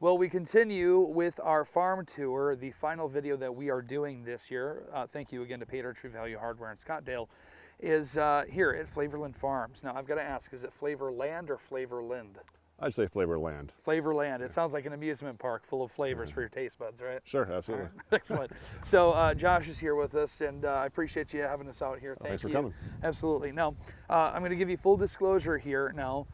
Well, we continue with our farm tour, the final video that we are doing this year. Thank you again to Pater True Value Hardware in Scottdale, is here at Flavorland Farms. Now, I've got to ask, is it Flavorland or Flavorland? I'd say Flavorland. Flavorland. It sounds like an amusement park full of flavors for your taste buds, right? Sure, absolutely. Right. Excellent. So Josh is here with us, and I appreciate you having us out here. Thanks for coming. Absolutely. Now, I'm going to give you full disclosure here now.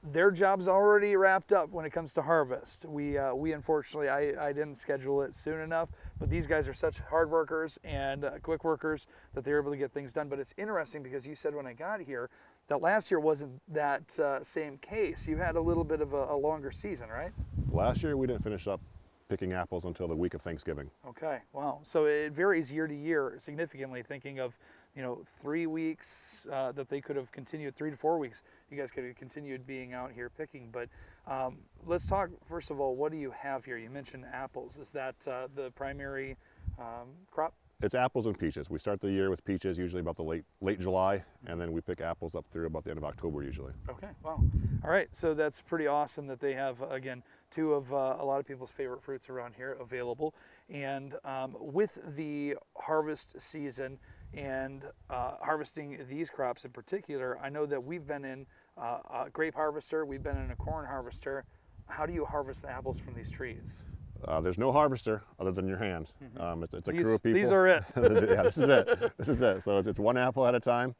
Their job's already wrapped up when it comes to harvest. We unfortunately, I didn't schedule it soon enough, but these guys are such hard workers and quick workers that they're able to get things done. But it's interesting because you said when I got here that last year wasn't that same case. You had a little bit of a longer season, right? Last year we didn't finish up picking apples until the week of Thanksgiving. Okay, wow. So it varies year to year significantly, thinking of, 3 weeks that they could have continued, 3 to 4 weeks. You guys could have continued being out here picking. But let's talk, first of all, what do you have here? You mentioned apples. Is that the primary crop? It's apples and peaches. We start the year with peaches, usually about the late July, and then we pick apples up through about the end of October usually. Okay, wow. All right, so that's pretty awesome that they have, again, two of a lot of people's favorite fruits around here available. And with the harvest season and harvesting these crops in particular, I know that we've been in a grape harvester, we've been in a corn harvester. How do you harvest the apples from these trees? There's no harvester other than your hands. It's a crew of people. These are it. Yeah, this is it. This is it. So it's one apple at a time.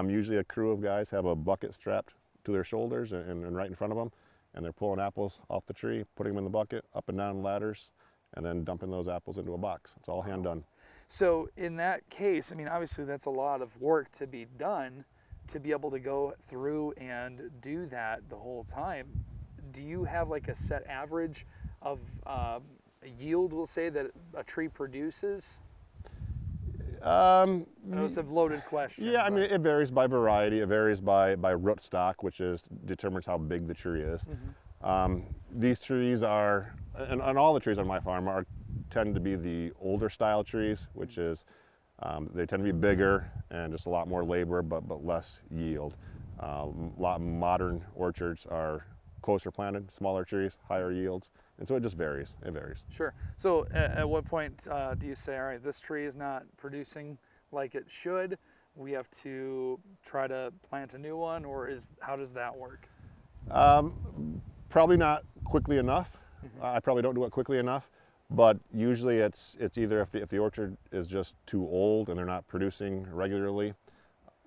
Usually a crew of guys have a bucket strapped to their shoulders and right in front of them, and they're pulling apples off the tree, putting them in the bucket, up and down ladders, and then dumping those apples into a box. It's all hand done. So in that case, I mean, obviously that's a lot of work to be done to be able to go through and do that the whole time. Do you have like a set average of a yield, we'll say, that a tree produces? I know it's a loaded question. Yeah, I mean, it varies by variety. It varies by root stock, which determines how big the tree is. These trees are, and all the trees on my farm tend to be the older style trees, which is, they tend to be bigger and just a lot more labor, but less yield. A lot of modern orchards are closer planted, smaller trees, higher yields. And so it just varies. It varies. Sure. So at what point do you say, all right, this tree is not producing like it should, we have to try to plant a new one, or how does that work? Probably not quickly enough. I probably don't do it quickly enough, but usually it's either if the orchard is just too old and they're not producing regularly,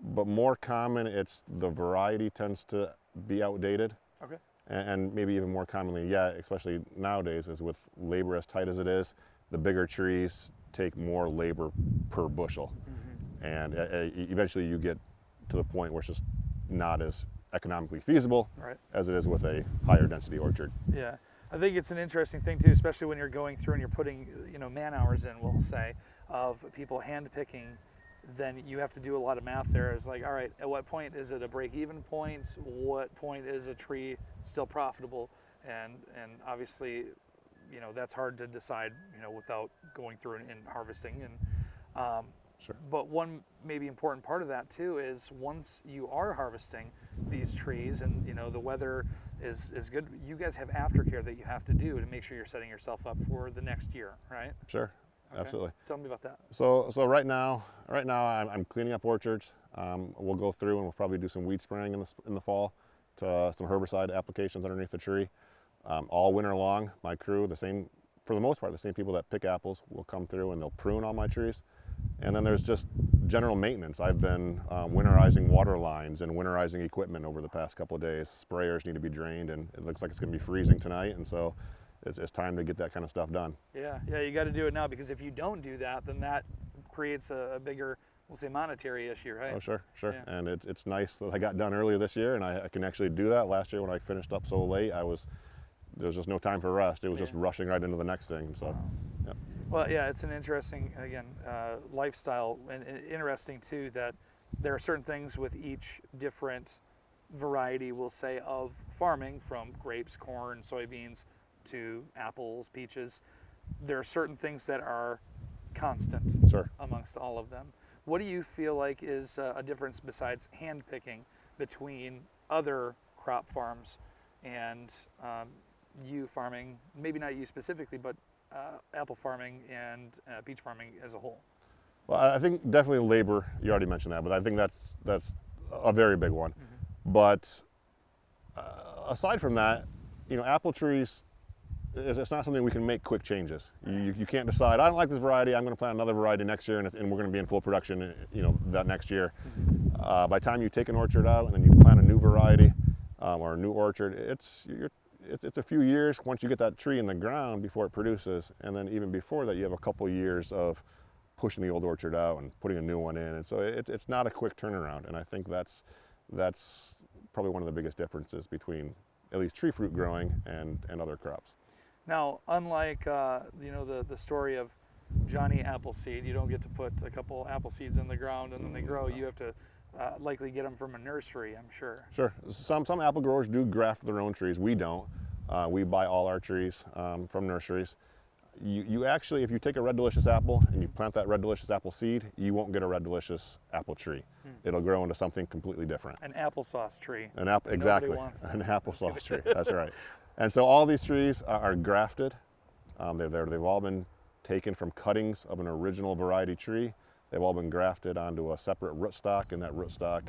but more common, it's the variety tends to be outdated. Okay. And maybe even more commonly yet, especially nowadays, is with labor as tight as it is, the bigger trees take more labor per bushel. And eventually you get to the point where it's just not as economically feasible as it is with a higher density orchard. Yeah, I think it's an interesting thing too, especially when you're going through and you're putting, man hours in, we'll say, of people hand picking. Then you have to do a lot of math there. It's like, all right, at what point is it a break-even point? What point is a tree still profitable? And obviously, that's hard to decide, without going through and harvesting. And Sure. But one maybe important part of that too is once you are harvesting these trees and the weather is good, you guys have aftercare that you have to do to make sure you're setting yourself up for the next year, right? Sure. Okay. Absolutely. Tell me about that. So right now I'm cleaning up orchards. We'll go through and we'll probably do some weed spraying in the fall to some herbicide applications underneath the tree. All winter long, my crew, for the most part, the same people that pick apples will come through and they'll prune all my trees. And then there's just general maintenance. I've been winterizing water lines and winterizing equipment over the past couple of days. Sprayers need to be drained, and it looks like it's going to be freezing tonight, and so it's time to get that kind of stuff done. Yeah, you got to do it now, because if you don't do that, then that creates a bigger, we'll say, monetary issue, right? Oh, sure. Yeah. And it's nice that I got done earlier this year, and I can actually do that. Last year when I finished up so late, there was just no time for rest. It was just rushing right into the next thing. So, wow. Yep. Well, yeah, it's an interesting, again, lifestyle, and interesting too that there are certain things with each different variety, we'll say, of farming, from grapes, corn, soybeans, to apples, peaches. There are certain things that are constant amongst all of them. What do you feel like is a difference besides hand picking between other crop farms and you farming, maybe not you specifically, but apple farming and peach farming as a whole? Well, I think definitely labor. You already mentioned that, but I think that's a very big one. But aside from that, apple trees, it's not something we can make quick changes. You can't decide, I don't like this variety, I'm going to plant another variety next year, and we're going to be in full production, that next year. By the time you take an orchard out and then you plant a new variety or a new orchard, it's a few years once you get that tree in the ground before it produces, and then even before that, you have a couple years of pushing the old orchard out and putting a new one in, and so it's not a quick turnaround. And I think that's probably one of the biggest differences between at least tree fruit growing and other crops. Now, unlike the story of Johnny Appleseed, you don't get to put a couple apple seeds in the ground and then they grow. You have to likely get them from a nursery, I'm sure. Sure. Some apple growers do graft their own trees. We don't. We buy all our trees from nurseries. You actually, if you take a Red Delicious apple and you plant that Red Delicious apple seed, you won't get a Red Delicious apple tree. It'll grow into something completely different. An applesauce tree. Exactly. An applesauce tree. That's right. And so all these trees are grafted. They've all been taken from cuttings of an original variety tree. They've all been grafted onto a separate rootstock, and that rootstock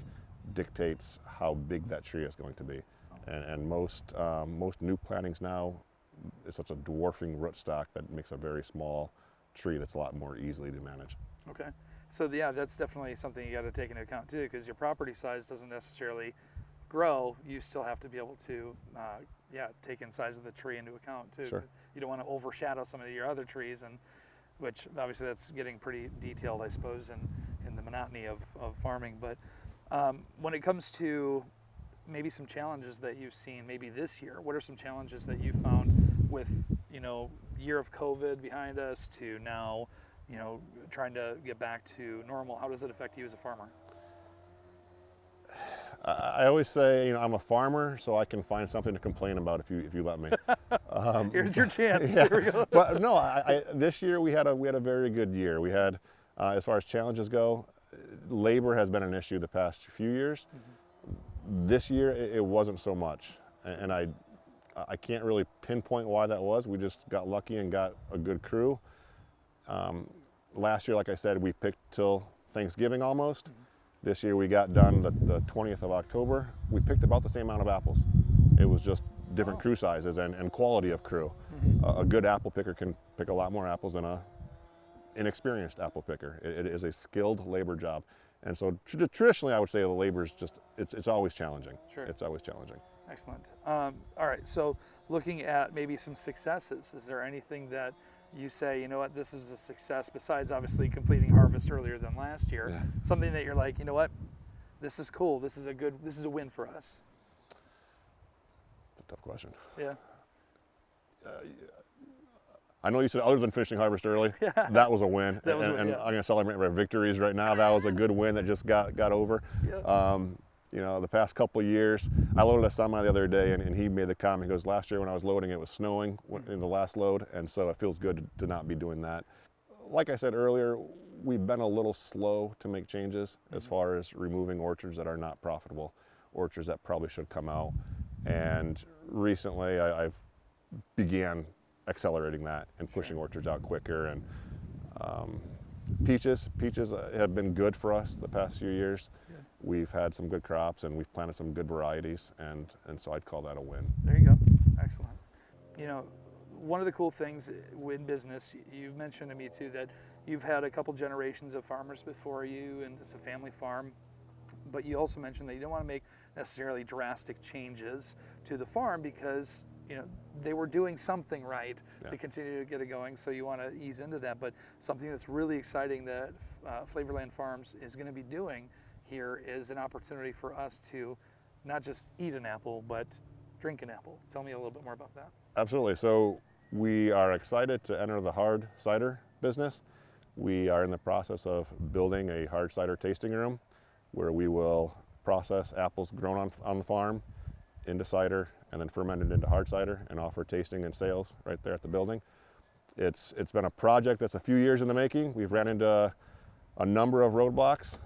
dictates how big that tree is going to be. And most new plantings now, it's such a dwarfing rootstock that makes a very small tree that's a lot more easily to manage. Okay. So yeah, that's definitely something you got to take into account too, because your property size doesn't necessarily grow. You still have to be able to take in size of the tree into account too. Sure. You don't want to overshadow some of your other trees, and which obviously that's getting pretty detailed, I suppose, in the monotony of farming. But when it comes to maybe some challenges that you've seen maybe this year, what are some challenges that you found with year of COVID behind us to now trying to get back to normal? How does it affect you as a farmer? I always say, I'm a farmer, so I can find something to complain about if you let me. Here's your chance. Yeah. Here we go. But no, this year we had a very good year. We had, as far as challenges go, labor has been an issue the past few years. This year it wasn't so much, and I can't really pinpoint why that was. We just got lucky and got a good crew. Last year, like I said, we picked till Thanksgiving almost. This year we got done the 20th of October. We picked about the same amount of apples. It was just different crew sizes and quality of crew. A good apple picker can pick a lot more apples than an inexperienced apple picker. It is a skilled labor job. And so traditionally I would say the labor is it's always challenging. Sure. It's always challenging. Excellent. All right, so looking at maybe some successes, is there anything that you say, this is a success besides obviously completing harvest earlier than last year? Yeah. Something that you're like, this is cool. This is a win for us. It's a tough question. Yeah. I know you said other than finishing harvest early, Yeah. that was a win. That was and yeah. I'm going to celebrate my victories right now. That was a good win that just got over. Yeah. The past couple of years, I loaded a semi the other day, and he made the comment, he goes, last year when I was loading, it was snowing in the last load, and so it feels good to not be doing that. Like I said earlier, we've been a little slow to make changes as far as removing orchards that are not profitable, orchards that probably should come out. And recently I've began accelerating that and pushing orchards out quicker. And peaches have been good for us the past few years. Yeah. We've had some good crops and we've planted some good varieties, and so I'd call that a win. There you go. Excellent. One of the cool things in business, you've mentioned to me too that you've had a couple generations of farmers before you, and it's a family farm. But you also mentioned that you don't want to make necessarily drastic changes to the farm because they were doing something right to continue to get it going. So you want to ease into that. But something that's really exciting that Flavorland Farms is going to be doing here is an opportunity for us to not just eat an apple, but drink an apple. Tell me a little bit more about that. Absolutely. So we are excited to enter the hard cider business. We are in the process of building a hard cider tasting room where we will process apples grown on the farm into cider and then fermented into hard cider and offer tasting and sales right there at the building. It's been a project that's a few years in the making. We've ran into a number of roadblocks.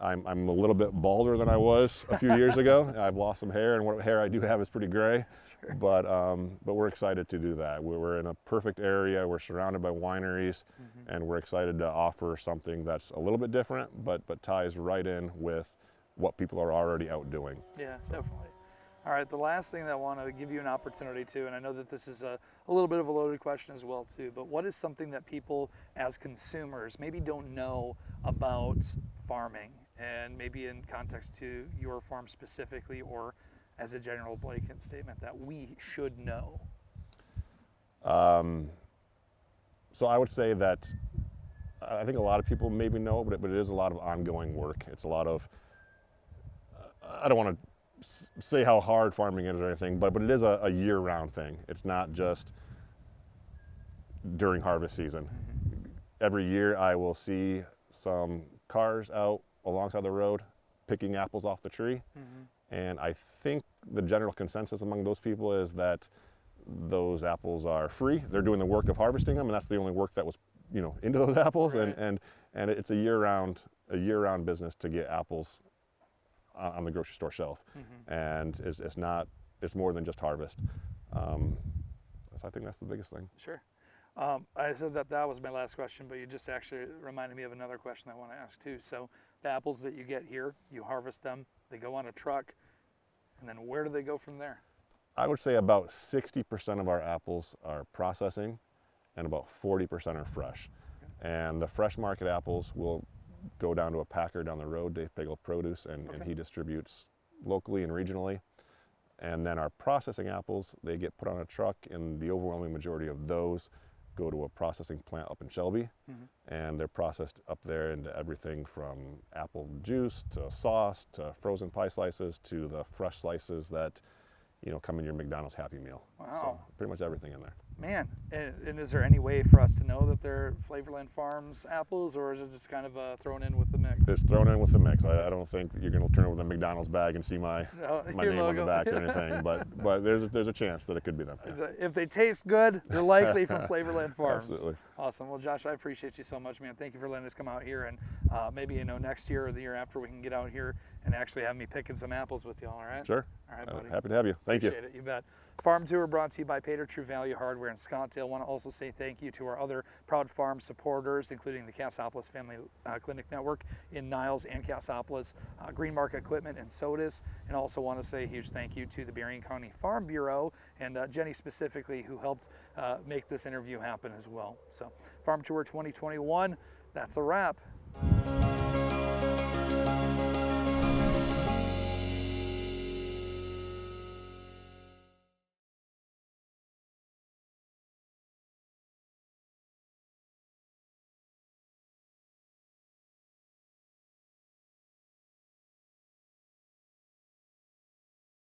I'm a little bit balder than I was a few years ago. I've lost some hair, and what hair I do have is pretty gray. Sure. But we're excited to do that. We're in a perfect area. We're surrounded by wineries, and we're excited to offer something that's a little bit different, but ties right in with what people are already out doing. Yeah, definitely. All right, the last thing that I want to give you an opportunity to, and I know that this is a little bit of a loaded question as well too, but what is something that people as consumers maybe don't know about farming, and maybe in context to your farm specifically, or as a general blanket statement that we should know? So I would say that I think a lot of people maybe know, but it is a lot of ongoing work. It's a lot of, I don't want to say how hard farming is or anything, but it is a year-round thing. It's not just during harvest season. Every year I will see some cars out alongside the road picking apples off the tree, and I think the general consensus among those people is that those apples are free. They're doing the work of harvesting them, and that's the only work that was, into those apples. Right. And it's a year-round business to get apples on the grocery store shelf, and it's more than just harvest. So I think that's the biggest thing. Sure. I said that was my last question, but you just actually reminded me of another question I want to ask too. So the apples that you get here, you harvest them, they go on a truck, and then where do they go from there? I would say about 60% of our apples are processing, and about 40% are fresh. Okay. And the fresh market apples will go down to a packer down the road, Dave Pagel Produce, and he distributes locally and regionally. And then our processing apples, they get put on a truck, and the overwhelming majority of those go to a processing plant up in Shelby, and they're processed up there into everything from apple juice to sauce to frozen pie slices to the fresh slices that come in your McDonald's Happy Meal. Wow. So pretty much everything in there. Man, and is there any way for us to know that they're Flavorland Farms apples, or is it just kind of thrown in with the mix? It's thrown in with the mix. I don't think that you're going to turn over the McDonald's bag and see my name logo on the back or anything, but there's a chance that it could be them. Yeah. If they taste good, they're likely from Flavorland Farms. Absolutely. Awesome. Well, Josh, I appreciate you so much, man. Thank you for letting us come out here, and maybe next year or the year after we can get out here and actually have me picking some apples with you. All right? Sure. All right, buddy. Happy to have you. Thank Appreciate it. You bet. Farm Tour brought to you by Pater True Value Hardware in Scottsdale. I want to also say thank you to our other proud farm supporters, including the Cassopolis Family Clinic Network in Niles and Cassopolis, Green Mark Equipment and Sodas, and also want to say a huge thank you to the Berrien County Farm Bureau and Jenny specifically, who helped make this interview happen as well. So Farm Tour 2021, that's a wrap.